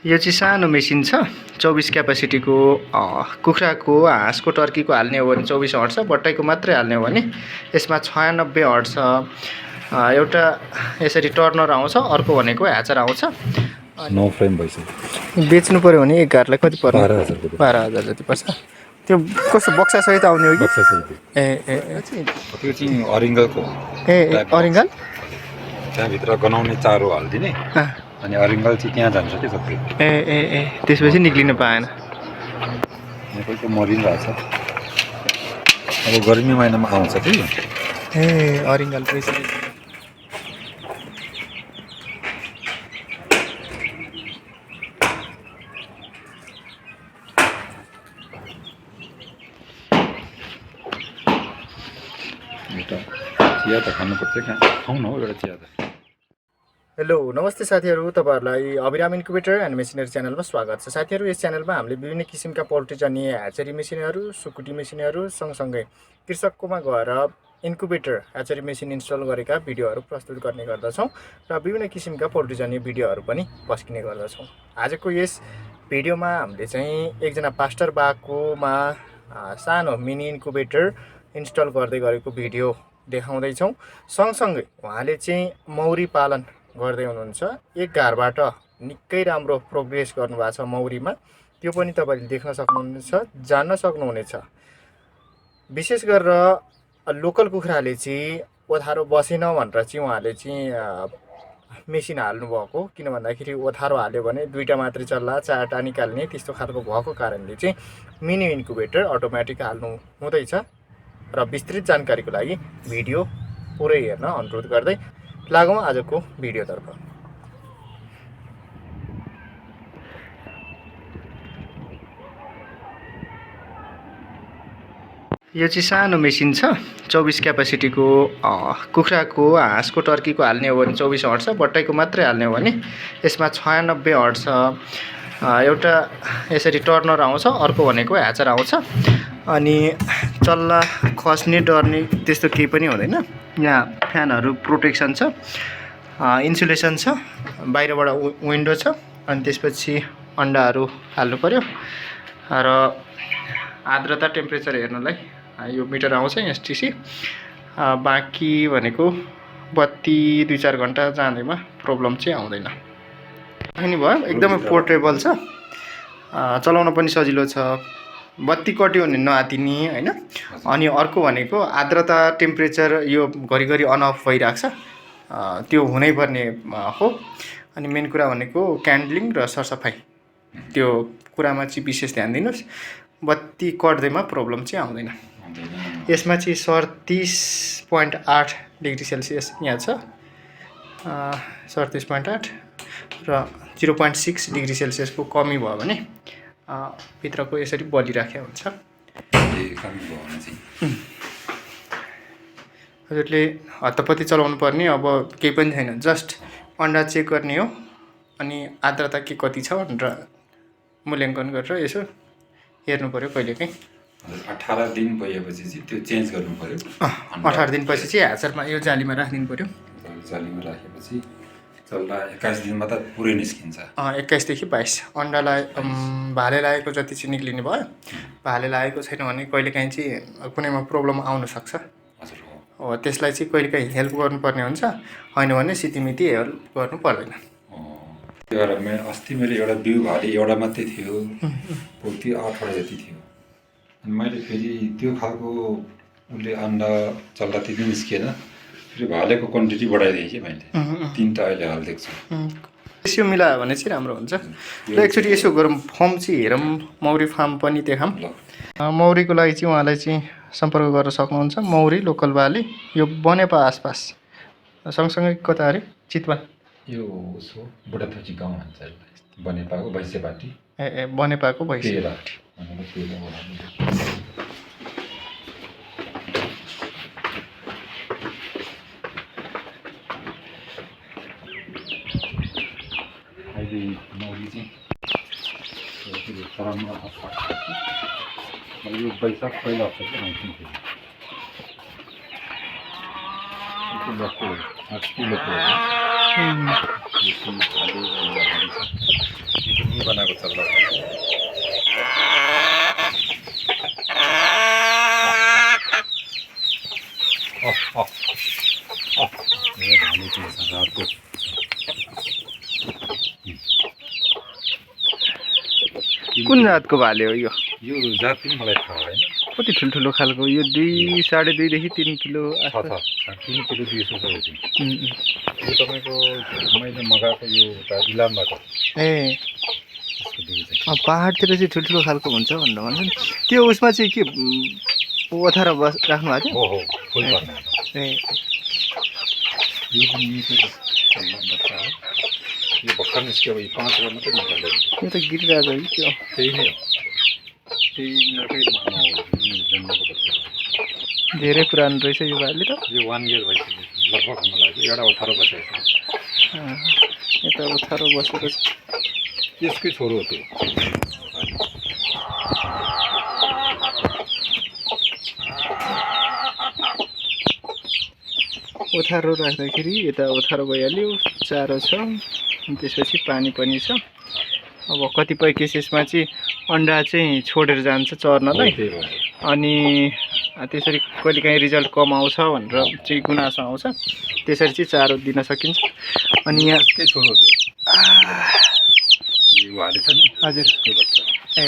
यो चाहिँ सानो मेसिन छ 24 क्यापासिटीको कुखुराको हाँसको टर्कीको हाल्ने हो भने 24 हर्ट्ज छ बट्टाइको मात्रै हाल्ने हो भने यसमा 96 हर्ट्ज छ एउटा यसरी टर्नर आउँछ अर्को भनेको ह्याचर आउँछ नो फ्रेम भइसक्यो बेच्नु पर्यो भने एक घरलाई कति पर्छ 12,000 जति पर्छ त्यो कस्तो बक्सा सहित आउने हो कि ए ए त्यो चाहिँ अरिङ्गलको ए अरिङ्गल त्यहाँभित्र गनाउने चारो हालिदिने अनि अरिङ्गल चाहिँ त्यहाँ जान्छ कि सबै ए ए ए त्यसपछि निक्लिन पाएन नेपालको मरिरहेछ अब गर्मी महिनामा आउँछ कि ए अरिङ्गल रहेछ चिया त खानुपर्छ कहाँ खाउँ न हौ एउटा चिया त। हेलो नमस्ते साथीहरू, तपाईहरुलाई अबिराम इन्क्युबेटर एन्ड मेसिनरी च्यानलमा स्वागत छ। साथीहरू, यस च्यानलमा हामीले विभिन्न किसिमका पोल्ट्री जन्य ह्याचरी मेसिनहरू, सुकुटी मेसिनहरू सँगसँगै कृषककोमा गएर इन्क्युबेटर ह्याचरी मेसिन इन्स्टल गरेका भिडियोहरू प्रस्तुत गर्ने गर्दछौँ र विभिन्न किसिमका पोल्ट्री जन्य भिडियोहरू पनि पस्किने गर्दछौँ। आजको यस भिडियोमा हामीले चाहिँ एकजना पास्टर बाकोमा सानो मिनी इन्क्युबेटर इन्स्टल गर्दै गरेको भिडियो देखाउँदैछौँ। सँगसँगै उहाँले चाहिँ मौरी पालन गर्दै हुनुहुन्छ। एक घरबाट निकै राम्रो प्रोग्रेस गर्नुभएको छ मौरीमा, त्यो पनि तपाईले देख्न सक्नुहुनेछ, जान्न सक्नुहुनेछ। विशेष गरेर लोकल कुखुराले चाहिँ ओथारो बसेन भनेर चाहिँ उहाँले चाहिँ मेसिन हाल्नु भएको, किन भन्दाखेरि ओथारो हाल्यो भने दुईटा मात्रै चल्ला, चारवटा निकाल्ने त्यस्तो खालको भएको कारणले चाहिँ मिनी इन्क्युबेटर अटोमेटिक हाल्नु हुँदैछ। र विस्तृत जानकारीको लागि भिडियो पुरै हेर्न अनुरोध गर्दै लागौँ आजको भिडियोतर्फ। यो चाहिँ सानो मेसिन छ 24 क्यापासिटीको कुखुराको हाँसको टर्कीको हाल्ने हो भने 24 हर्ट्ज छ बट्टाइको मात्रै हाल्ने हो भने यसमा 96 हर्ट्ज छ एउटा यसरी टर्नर आउँछ अर्को भनेको ह्याचर आउँछ अनि चल्ला खस्ने डर्ने त्यस्तो केही पनि हुँदैन। यहाँ फ्यानहरू प्रोटेक्सन छ, इन्सुलेसन छ, बाहिरबाट विन्डो छ अनि त्यसपछि अन्डाहरू हाल्नु पर्यो र आर्द्रता टेम्परेचर हेर्नलाई यो मिटर आउँछ एसटिसी। बाँकी भनेको बत्ती 2-4 घन्टा जाँदैमा प्रब्लम चाहिँ आउँदैन। अनि भयो एकदमै पोर्टेबल छ, चलाउन पनि सजिलो छ, बत्ती कट्यो भने नआतिनी हैन। अनि अर्को भनेको आर्द्रता टेम्परेचर यो घरिघरि अन अफ भइरहेको छ, त्यो हुनै पर्ने हो। अनि मेन कुरा भनेको क्यान्डलिङ र सरसफाइ, त्यो कुरामा चाहिँ विशेष ध्यान दिनुहोस्। बत्ती कट्दैमा प्रब्लम चाहिँ आउँदैन। यसमा चाहिँ 37.8 डिग्री सेल्सियस यहाँ छ, 37.8 र 0.6 डिग्री सेल्सियसको कमी भयो भने भित्रको यसरी बलिराखेको हुन्छ। हजुरले हत्तपत्ती चलाउनु पर्ने अब केही पनि छैन, जस्ट अन्डा चेक गर्ने हो अनि आर्द्रता के कति छ भनेर मूल्याङ्कन गरेर यसो हेर्नु पर्यो कहिलेकाहीँ। 18 दिन भएपछि चाहिँ त्यो चेन्ज गर्नु पर्यो। 18 दिनपछि चाहिँ ह्याचरमा यो जालीमा राखिदिनु पर्यो। जालीमा राखेपछि चल्दा 21 दिनमा त पुरै निस्किन्छ। 21 देखि 22 अन्डालाई भाले लागेको जति चाहिँ निक्लिने भयो। भाले लागेको छैन भने कहिलेकाहीँ चाहिँ कुनैमा प्रब्लम आउन सक्छ। हो, त्यसलाई चाहिँ कहिलेकाहीँ हेल्प गर्नुपर्ने हुन्छ, होइन भने सितिमिति हेल्प गर्नु पर्दैन। अस्ति मेरो एउटा बिउ भाले एउटा मात्रै थियो, पोल्ट्री 8वटा जति थियो। अनि मैले फेरि त्यो खालको उसले अन्डा चल्दा त्यति निस्किएन, फेरि भालेको क्वान्टिटी बढाइदिएँ कि मैले 3टा अहिले हालिदिएको छु। यसो मिलायो भने चाहिँ राम्रो हुन्छ। र एकचोटि यसो गरौँ, फर्म चाहिँ हेरौँ, मौरी फार्म पनि देखाऊँ। मौरीको लागि चाहिँ उहाँलाई चाहिँ सम्पर्क गर्न सक्नुहुन्छ। मौरी लोकल बाली, यो बनेपा आसपास, सँगसँगै कता अरे चितवन, यो उसो बुढाथोकी गाउँ भन्छ बनेपाको भैँसेपाटी। ए बनेपाको भैँसेपाटी। अहिले मौरी चाहिँ यो वैशाख पहिला हप्ता चाहिँ आउँथ्यो। बनाएको चल्ला रातको कुन जातको भाले हो यो जात पनि मलाई थाहा होइन कति ठुल्ठुलो खालको यो 2 2.5 देखि 3 किलो छ 3 किलो 200 छ यो तपाईँको मैले मगाएको यो इलामबाट ए पहाडतिर चाहिँ ठुल्ठुलो खालको हुन्छ भनेर भन्छ नि त्यो उसमा चाहिँ के ओथार राख्नु भएको हो हो फुल पर्ने ए यो पनि निकै बच्चा हो यो भर्खर निस्क्यो अब 5 वर्ष मात्रै निकाल्दैन यो त गिरिरहेको हो कि त्यही नै हो त्यही यिनीहरूकै जन्मको बच्चा धेरै पुरानो रहेछ यो भाले त यो 1 इयर भइसक्यो लगभग हुन लाग्यो एउटा ओथारो बसेको छ यता ओथारो बसेको छ यसकै छोरो हो त्यो ओथारो राख्दाखेरि यता ओथारो भइहाल्यो चारो छ त्यसपछि पानी पनि छ अब कतिपय केसेसमा चाहिँ अन्डा चाहिँ छोडेर जान्छ चर्नलाई अनि त्यसरी कहिलेकाहीँ रिजल्ट कम आउँछ भनेर चाहिँ गुनासो आउँछ त्यसरी चाहिँ चारो दिन सकिन्छ अनि यहाँ यसकै छोरो हो त्यो यो हाले छ नि हजुर यसकै बच्चा ए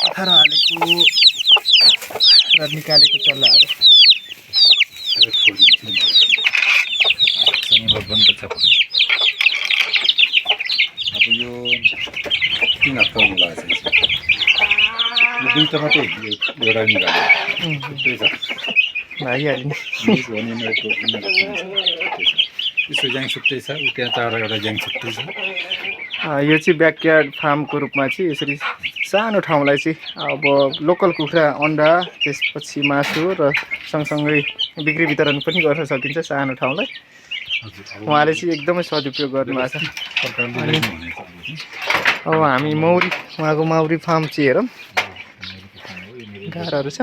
ओथारो हालेको र निकालेको चल्लाहरू अब यो 3 हप्ता हुन लागेको छ यो दुईटा मात्रै एउटा निकाल्यो थुप्रै छ भइहाल्यो यसो ज्याङ छुट्टै छ उ त्यहाँ टाढा एउटा ज्याङ छुट्टै छ यो चाहिँ ब्याकयार्ड फार्मको रूपमा चाहिँ यसरी सानो ठाउँलाई चाहिँ अब लोकल कुखुरा अन्डा त्यसपछि मासु र सँगसँगै बिक्री वितरण पनि गर्न सकिन्छ सानो ठाउँलाई उहाँले चाहिँ एकदमै सदुपयोग गर्नुभएको छ अनि अब हामी मौरी उहाँको मौरी फार्म चाहिँ हेरौँ गाह्रोहरू छ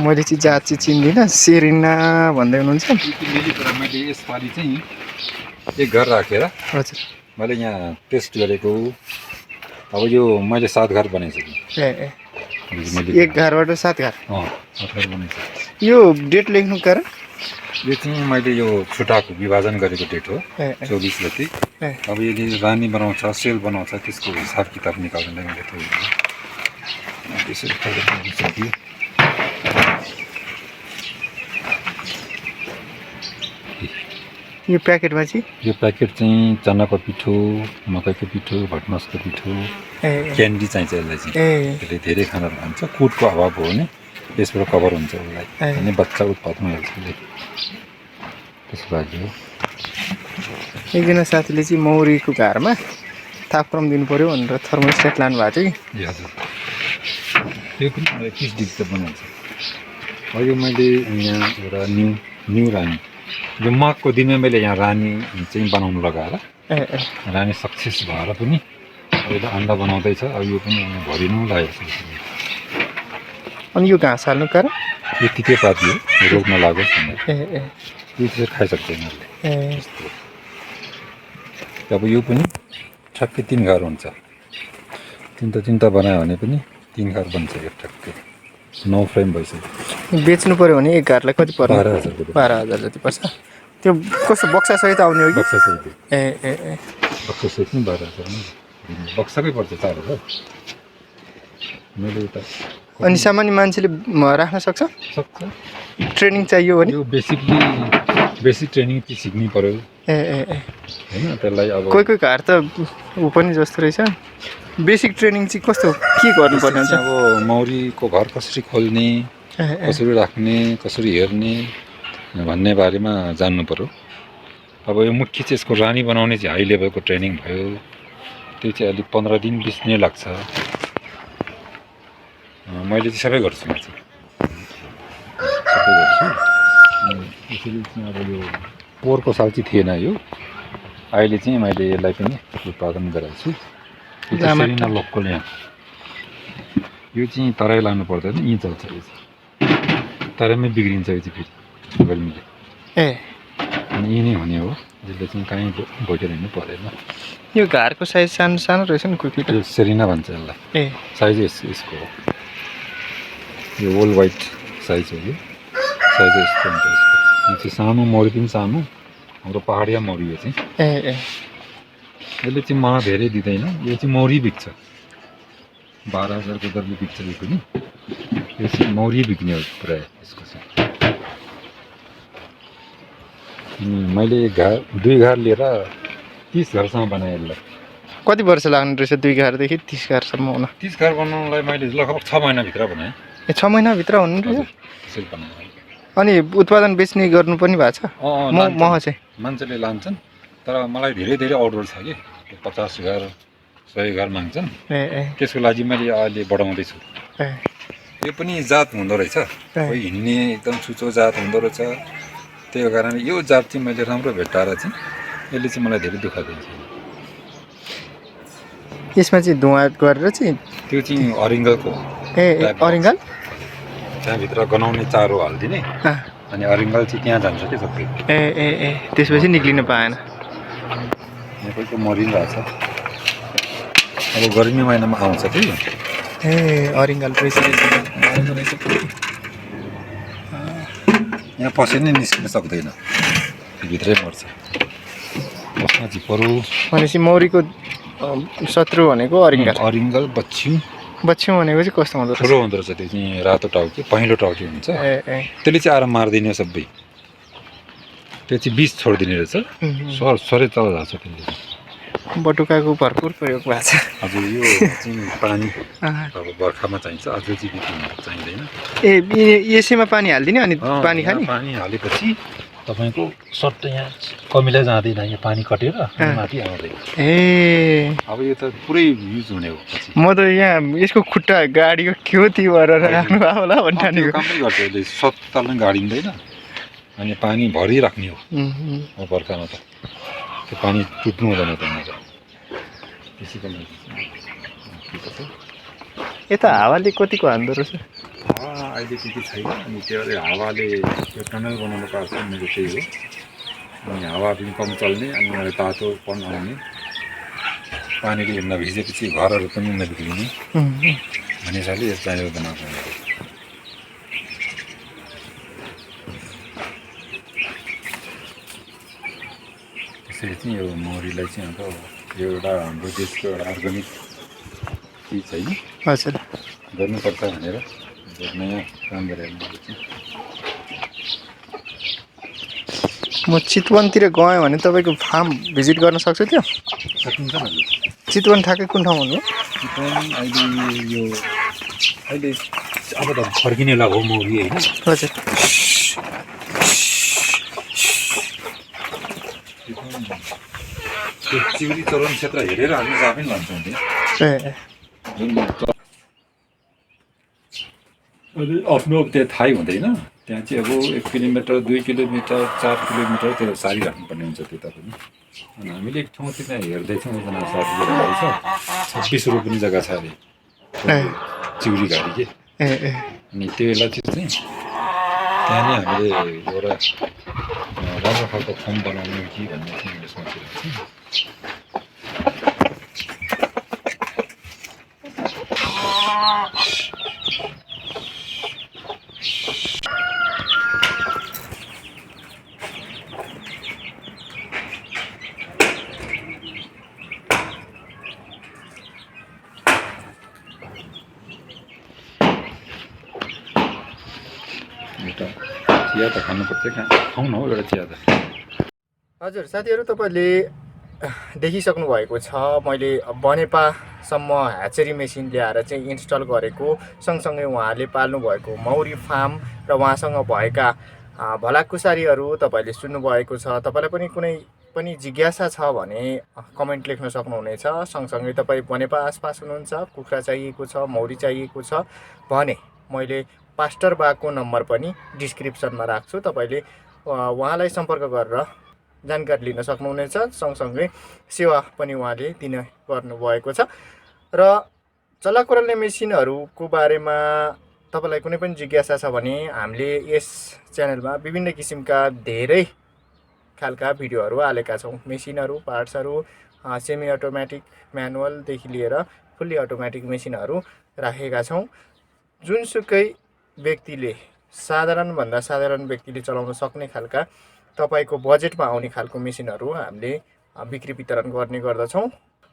मैले चाहिँ जात चाहिँ चिन्दिनँ सेरिना भन्दै हुनुहुन्छ मैले यसपालि चाहिँ एक घर राखेर हजुर मैले यहाँ टेस्ट गरेको अब यो मैले 7 घर बनाइसकेँ ए एक घरबाट 7 घर 7 घर बनाइसकेँ यो डेट लेख्नु कारण यो चाहिँ मैले यो छुट्टाको विभाजन गरेको डेट हो 24 गते अब यदि रानी बनाउँछ सेल बनाउँछ त्यसको हिसाब किताब निकाल्नलाई मैले त्यसरी सक्यो यो प्याकेटमा चाहिँ यो प्याकेट चाहिँ चनाको पिठो मकैको पिठो भटमासको पिठो क्यान्डी चाहिन्छ यसलाई चाहिँ यसले धेरै खाना खान्छ कुटको अभाव हो भने यसबाट कभर हुन्छ उसलाई अनि बच्चा उत्पादन गर्छ त्यसको लागि हो एकजना साथीले चाहिँ मौरीको घरमा तापक्रम दिनु पर्यो भनेर थर्मोस्टेट लानु भएको थियो कि हजुर त्यो पनि 21 डिग्री त बनाउँछ अब यो मैले यहाँ एउटा न्यू रानी यो माघको दिनमा मैले यहाँ रानी चाहिँ बनाउनु लगाएर रानी सक्सेस भएर पनि अहिले अन्डा बनाउँदैछ अब यो पनि भरिनु लागेको छ अनि यो घाँस हाल्नु कारण यो तितेपाती हो रोग नलागोस् भनेर यो चाहिँ खाइसक्छ यिनीहरूले अब यो पनि ठ्याक्कै 3 घर हुन्छ तिनवटा बनायो भने पनि 3 घर बन्छ यो ठ्याक्कै 9 फ्रेम भइसक्यो बेच्नु पर्यो भने एक घरलाई कति पर्छ 12,000 जति पर्छ त्यो कस्तो बक्सासहित आउने हो कि बक्सासहित बक्सासहित नि 12,000 बक्साकै पर्छ 4,000 मैले त अनि सामान्य मान्छेले राख्न सक्छ ट्रेनिङ चाहियो भने यो बेसिक ट्रेनिङ चाहिँ सिक्नै पर्यो हैन त्यसलाई अब कोही घर त ऊ पनि जस्तो रहेछ बेसिक ट्रेनिङ चाहिँ कस्तो के गर्नुपर्ने हुन्छ अब मौरीको घर कसरी खोल्ने कसरी राख्ने कसरी हेर्ने भन्ने बारेमा जान्नु पर्यो अब यो मुख्य चाहिँ यसको रानी बनाउने चाहिँ हाई लेभलको ट्रेनिङ भयो त्यो चाहिँ अलिक 15 दिन 20 दिन लाग्छ मैले चाहिँ सबै गर्छु म चाहिँ सबै गर्छु यसरी चाहिँ अब यो पोहोरको साल चाहिँ थिएन यो अहिले चाहिँ मैले यसलाई पनि उत्पादन गराएको छु सेरिना लोकल यहाँ यो चाहिँ तराई लानु पर्दैन यहीँ चल्छ यो चाहिँ तराईमै बिग्रिन्छ यो चाहिँ फेरि गर्मीले अनि यही नै हुने हो, यसले चाहिँ कहीँ बोकेर हिँड्नु परेन। यो घारको साइज सानो सानो रहेछ नि कुकुर। यो सेरिना भन्छ यसलाई, ए साइज यसको हो, यो ओल वाइट साइज हो, यो साइज यस्तो हुन्छ यसको। यो चाहिँ सानो मौरी पनि सानो, हाम्रो पहाडिया मौरी हो चाहिँ। ए यसले चाहिँ मह धेरै दिँदैन, यो चाहिँ मौरी बिक्छ, 12,000को दरले बिक्छ यो पनि। यो चाहिँ मौरी बिक्ने हो प्रायः यसको चाहिँ। मैले 2 घर लिएर 30 घरसम्म बनाएँ यसलाई। कति वर्ष लाग्ने रहेछ 2 घरदेखि 30 घरसम्म हुन? 30 घर बनाउनलाई मैले लगभग 6 महिनाभित्र बनाएँ। ए 6 महिनाभित्र हुनु रहेछ? त्यसरी बनाएँ। अनि उत्पादन बेच्ने गर्नु पनि भएको छ? मह चाहिँ मान्छेले लान्छन्, तर मलाई धेरै धेरै अर्डर छ कि, 50 घर 100 घर माग्छन्। त्यसको लागि मैले अहिले बढाउँदैछु। यो पनि जात हुँदो रहेछ, कोही हिँड्ने एकदम छुचो जात हुँदो रहेछ। त्यही कारणले यो जात चाहिँ मैले राम्रो भेट्टाएर चाहिँ यसले चाहिँ मलाई धेरै दुःख दिन्छ। यसमा चाहिँ धुवा गरेर चाहिँ त्यो चाहिँ अरिङ्गलको। अरिङ्गल त्यहाँभित्र गनाउने चारो हालिदिने, अनि अरिङ्गल चाहिँ त्यहाँ जान्छ कि सबै। त्यसपछि निक्लिन पाएन। यहाँ कोहीको मरिरहेछ, अब गर्मी महिनामा आउँछ कि। अरिङ्गल यहाँ पसे नै निस्किन सक्दैन, भित्रै मर्छ। बस्न झिपहरू भनेपछि मौरीको शत्रु भनेको अरिङ्गल बच्च्यु भनेको चाहिँ कस्तो हुँदो रहेछ? ठुलो हुँदो रहेछ, त्यो चाहिँ रातो टाउके पहेँलो टाउके हुन्छ। त्यसले चाहिँ आएर मारिदिने सबै, त्यो चाहिँ बिष छोडिदिने रहेछ, सरै तल जान्छ त्यसले। बटुकाको भरपुर प्रयोग भएको छ। हजुर, यो चाहिँ पानी अब बर्खामा चाहिन्छ, अझै चाहिँ चाहिँदैन। यसैमा पानी हालिदिने अनि पानी खाने? पानी हालेपछि तपाईँको सट्ट यहाँ कमिला जाँदैन, यहाँ पानी कटेर माथि आउँदैन। अब यो त पुरै युज हुने हो पछि। म त यहाँ यसको खुट्टा गाडीको खेउती भएर राख्नु होला भन्ने कामै गर्छ यसले, सत्तल नै गाडिँदैन, अनि पानी भरिराख्ने हो। बर्खामा त त्यो पानी टुट्नु हुँदैन त्यहाँनिर, त्यसैको लागि। यता हावाले कतिको हान्दो रहेछ? हावा अहिले त्यति छैन, अनि त्यो हावाले त्यो टनल बनाउनु पर्छ मेरो त्यही हो। अनि हावा पनि कम चल्ने, अनि मलाई तातोपन आउने, पानीले नभिजेपछि घरहरू पनि नबिग्रिने भन्ने हिसाबले यो टनल बनाएको हो। त्यसरी चाहिँ यो मौरीलाई चाहिँ अब यो एउटा हाम्रो देशको एउटा अर्ग्यानिक चिज छैन, हजुर, गर्नुपर्छ भनेर नयाँ काम गरेर म चितवनतिर गएँ भने तपाईँको फार्म भिजिट गर्न सक्छु त्यो? सकिन्छ हजुर। चितवन ठ्याक्कै कुन ठाउँ भन्नु? चितवन अहिले अब त फर्किने लाग्यो मौरी होइन। हजुर, त्यो चिउरी चलन क्षेत्र हेरेर हामी जहाँ पनि लान्छौँ त्यहाँ, आफ्नो त्यहाँ थाहै हुँदैन। त्यहाँ चाहिँ अब 1 किलोमिटर 2 किलोमिटर 4 किलोमिटर त्यो सारिराख्नुपर्ने हुन्छ त्यता पनि। अनि हामीले एक ठाउँ त्यहाँ हेर्दैछौँ, एकजना साथीले रहेछ 26 रुपियाँ जग्गा छ अरे चिउरी घारी के। अनि त्यो बेला चाहिँ त्यहाँ नै हामीले एउटा राम्रो खालको फर्म बनाउनु कि भन्ने चाहिँ हामीले सोचिरहेको छौँ। चिया त खानुपर्छ, खाउँ न हौ एउटा चिया त। हजुर साथीहरू, तपाईँले देखिसक्नु भएको छ मैले बनेपासम्म ह्याचेरी मेसिन ल्याएर चाहिँ इन्स्टल गरेको, सँगसँगै उहाँले पाल्नु भएको मौरी फार्म र उहाँसँग भएका भलाकुसारीहरू तपाईँले सुन्नुभएको छ। तपाईँलाई पनि कुनै पनि जिज्ञासा छ भने कमेन्ट लेख्न सक्नुहुनेछ। सँगसँगै तपाईँ बनेपा आसपास हुनुहुन्छ, कुखुरा चाहिएको छ, मौरी चाहिएको छ भने मैले पास्टर बाको नम्बर पनि डिस्क्रिप्सनमा राख्छु, तपाईँले उहाँलाई सम्पर्क गरेर जानकारी लिन सक्नुहुनेछ। सँगसँगै सेवा पनि उहाँले दिने गर्नुभएको छ। र चल्लाकोराल्ने मेसिनहरूको बारेमा तपाईँलाई कुनै पनि जिज्ञासा छ भने हामीले यस च्यानलमा विभिन्न किसिमका धेरै खालका भिडियोहरू हालेका छौँ। मेसिनहरू, पार्ट्सहरू, सेमी अटोमेटिक, म्यानुअलदेखि लिएर फुल्ली अटोमेटिक मेसिनहरू राखेका छौँ। जुनसुकै व्यक्तिले साधारणभन्दा साधारण व्यक्तिले चलाउन सक्ने खालका तपाईँको बजेटमा आउने खालको मेसिनहरू हामीले बिक्री वितरण गर्ने गर्दछौँ।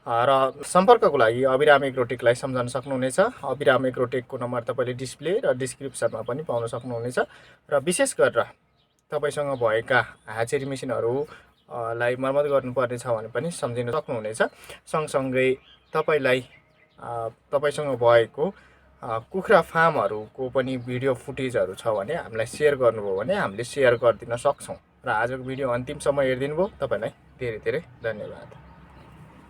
र सम्पर्कको लागि अबिराम एग्रोटेकलाई सम्झन सक्नुहुनेछ। अबिराम एग्रोटेकको नम्बर तपाईँले डिस्प्ले र डिस्क्रिप्सनमा पनि पाउन सक्नुहुनेछ। र विशेष गरेर तपाईँसँग भएका ह्याचेरी मेसिनहरू लाई मर्मत गर्नुपर्ने छ भने पनि सम्झिन सक्नुहुनेछ। सँगसँगै तपाईँसँग भएको कुखुरा फार्महरूको पनि भिडियो फुटेजहरू छ भने हामीलाई सेयर गर्नुभयो भने हामीले सेयर गरिदिन सक्छौँ। र आजको भिडियो अन्तिमसम्म हेरिदिनु भयो, तपाईँलाई धेरै धेरै धन्यवाद।